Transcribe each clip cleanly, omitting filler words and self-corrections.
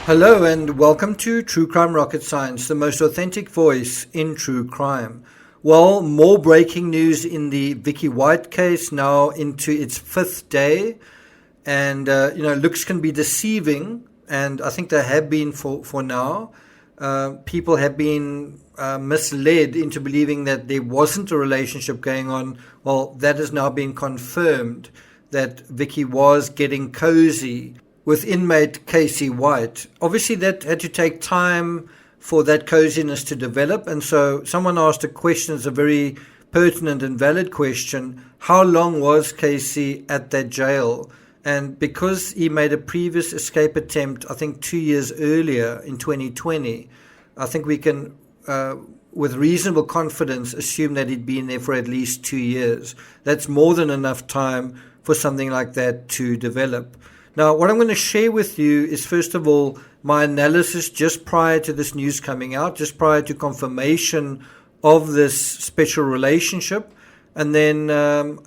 Hello and welcome to True Crime Rocket Science, the most authentic voice in true crime. Well, more breaking news in the Vicki White case, now into its fifth day. And, looks can be deceiving, and I think they have been for now. People have been misled into believing that there wasn't a relationship going on. Well, that has now been confirmed, that Vicki was getting cozy with inmate Casey White. Obviously, that had to take time for that coziness to develop. And so someone asked a question, it's a very pertinent and valid question. How long was Casey at that jail? And because he made a previous escape attempt, I think 2 years earlier in 2020, I think we can, with reasonable confidence, assume that he'd been there for at least 2 years. That's more than enough time for something like that to develop. Now, what I'm going to share with you is, first of all, my analysis just prior to this news coming out, just prior to confirmation of this special relationship. And then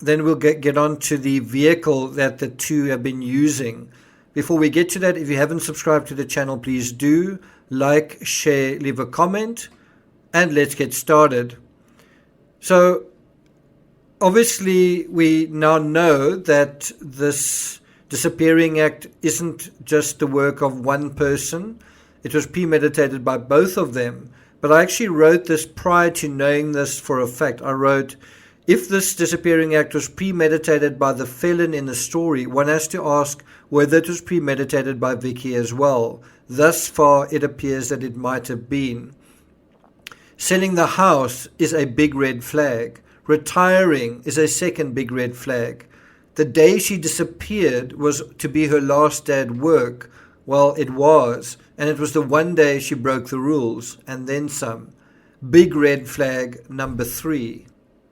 we'll get on to the vehicle that the two have been using. Before we get to that, if you haven't subscribed to the channel, please do. Like, share, leave a comment, and let's get started. So, obviously, we now know that this disappearing act isn't just the work of one person. It was premeditated by both of them. But I actually wrote this prior to knowing this for a fact. I wrote, if this disappearing act was premeditated by the felon in the story, one has to ask whether it was premeditated by Vicki as well. Thus far, it appears that it might have been. Selling the house is a big red flag. Retiring is a second big red flag. The day she disappeared was to be her last day at work. Well, it was, and it was the one day she broke the rules, and then some. Big red flag number 3.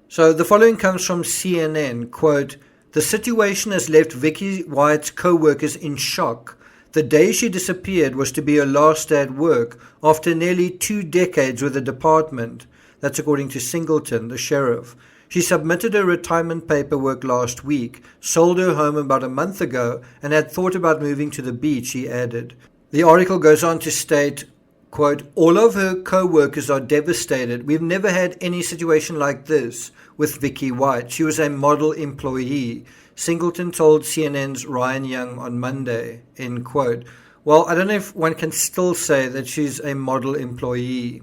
So the following comes from CNN, quote, "The situation has left Vicki White's co-workers in shock. The day she disappeared was to be her last day at work after nearly 2 decades with the department." That's according to Singleton, the sheriff. "She submitted her retirement paperwork last week, sold her home about a month ago, and had thought about moving to the beach," he added. The article goes on to state, quote, "All of her co-workers are devastated. We've never had any situation like this with Vicki White. She was a model employee," Singleton told CNN's Ryan Young on Monday, end quote. Well, I don't know if one can still say that she's a model employee.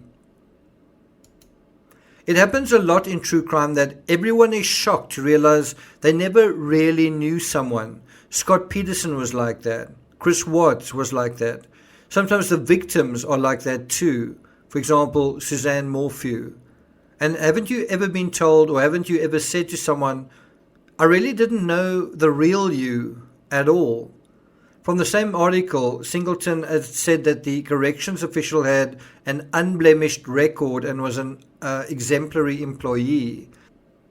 It happens a lot in true crime that everyone is shocked to realize they never really knew someone. Scott Peterson was like that. Chris Watts was like that. Sometimes the victims are like that too. For example, Suzanne Morphew. And haven't you ever been told, or haven't you ever said to someone, "I really didn't know the real you at all"? From the same article, Singleton had said that the corrections official had an unblemished record and was an exemplary employee.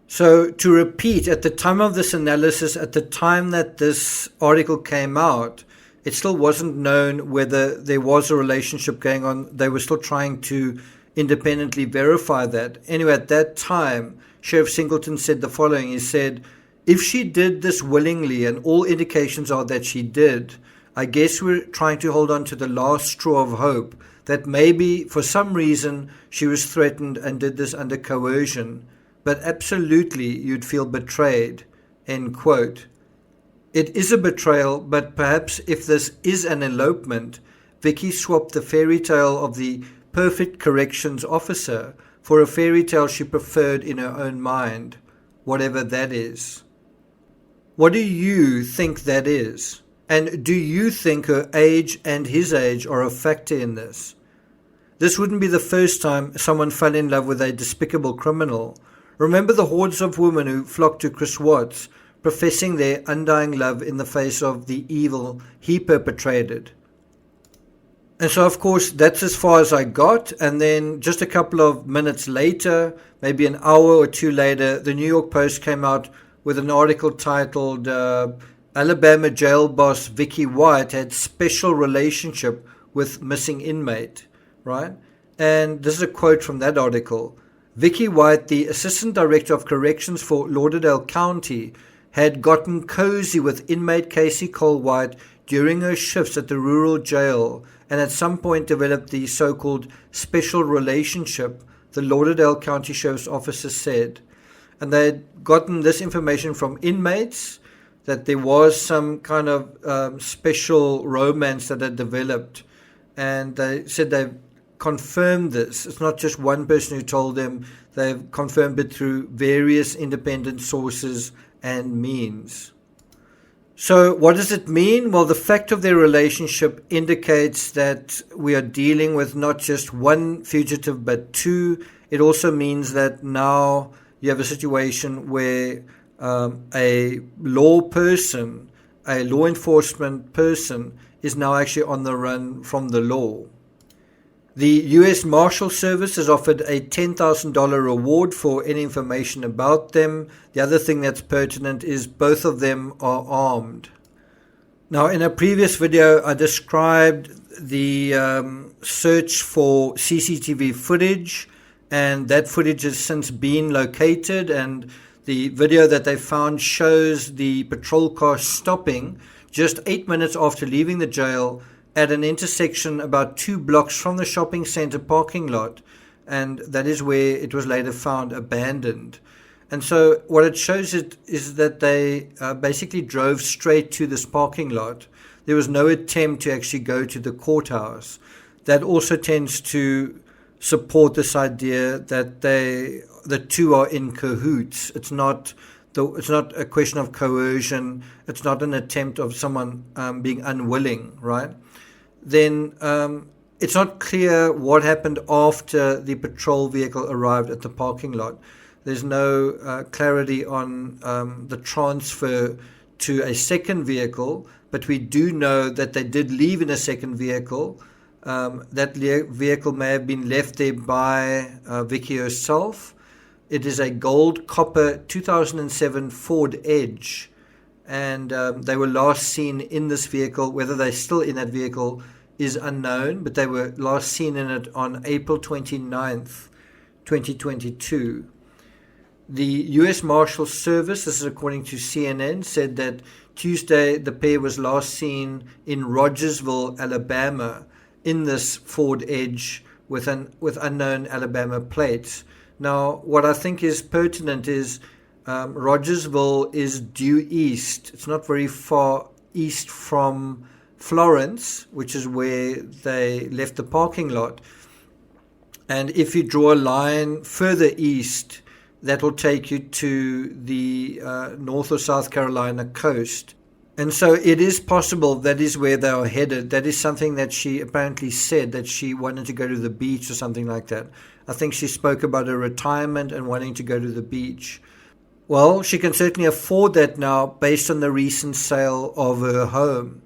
So to repeat, at the time of this analysis, at the time that this article came out, it still wasn't known whether there was a relationship going on. They were still trying to independently verify that. Anyway, at that time, Sheriff Singleton said the following. He said, "If she did this willingly, and all indications are that she did, I guess we're trying to hold on to the last straw of hope that maybe for some reason she was threatened and did this under coercion. But absolutely you'd feel betrayed," end quote. It is a betrayal, but perhaps if this is an elopement, Vicki swapped the fairy tale of the perfect corrections officer for a fairy tale she preferred in her own mind, whatever that is. What do you think that is? And do you think her age and his age are a factor in this? This wouldn't be the first time someone fell in love with a despicable criminal. Remember the hordes of women who flocked to Chris Watts, professing their undying love in the face of the evil he perpetrated. And so, of course, that's as far as I got. And then just a couple of minutes later, maybe an hour or two later, the New York Post came out with an article titled Alabama jail boss Vicki White had special relationship with missing inmate, right? And this is a quote from that article. Vicki White, the Assistant Director of Corrections for Lauderdale County, had gotten cozy with inmate Casey Cole White during her shifts at the rural jail and at some point developed the so-called special relationship, the Lauderdale County Sheriff's Officer said. And they'd gotten this information from inmates, that there was some kind of special romance that had developed. And they said they've confirmed this. It's not just one person who told them. They've confirmed it through various independent sources and means. So what does it mean? Well, the fact of their relationship indicates that we are dealing with not just one fugitive, but two. It also means that now you have a situation where a law person, a law enforcement person, is now actually on the run from the law. The U.S. Marshal Service has offered a $10,000 reward for any information about them. The other thing that's pertinent is both of them are armed. Now, in a previous video, I described the search for CCTV footage, and that footage has since been located, and the video that they found shows the patrol car stopping just 8 minutes after leaving the jail at an intersection about 2 blocks from the shopping center parking lot, and that is where it was later found abandoned. And so what it shows is that they basically drove straight to this parking lot. There was no attempt to actually go to the courthouse. That also tends to support this idea that the two are in cahoots. It's not a question of coercion. It's not an attempt of someone being unwilling, right? Then it's not clear what happened after the patrol vehicle arrived at the parking lot. There's no clarity on the transfer to a second vehicle, but we do know that they did leave in a second vehicle. That vehicle may have been left there by Vicki herself. It is a gold copper 2007 Ford Edge, and they were last seen in this vehicle. Whether they're still in that vehicle is unknown, but they were last seen in it on April 29th, 2022. The U.S. Marshal Service, this is according to CNN, said that Tuesday the pair was last seen in Rogersville, Alabama, in this Ford Edge with unknown Alabama plates. Now, what I think is pertinent is Rogersville is due east. It's not very far east from Florence, which is where they left the parking lot. And if you draw a line further east, that will take you to the North or South Carolina coast. And so it is possible that is where they are headed. That is something that she apparently said, that she wanted to go to the beach or something like that. I think she spoke about her retirement and wanting to go to the beach. Well, she can certainly afford that now based on the recent sale of her home.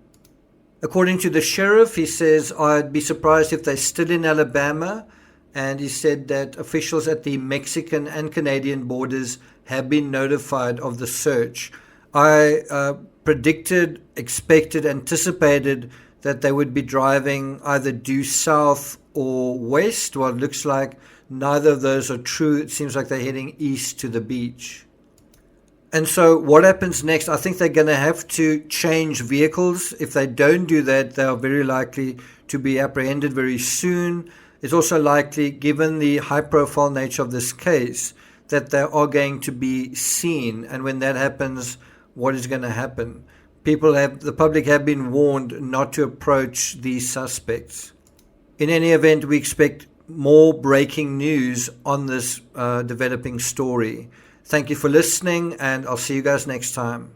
According to the sheriff, he says, I'd be surprised if they're still in Alabama. And he said that officials at the Mexican and Canadian borders have been notified of the search. I predicted, expected, anticipated that they would be driving either due south or west. Well, it looks like neither of those are true. It seems like they're heading east to the beach. And so what happens next? I think they're going to have to change vehicles. If they don't do that, they are very likely to be apprehended very soon. It's also likely, given the high-profile nature of this case, that they are going to be seen. And when that happens, what is going to happen? The public have been warned not to approach these suspects. In any event, we expect more breaking news on this developing story. Thank you for listening, and I'll see you guys next time.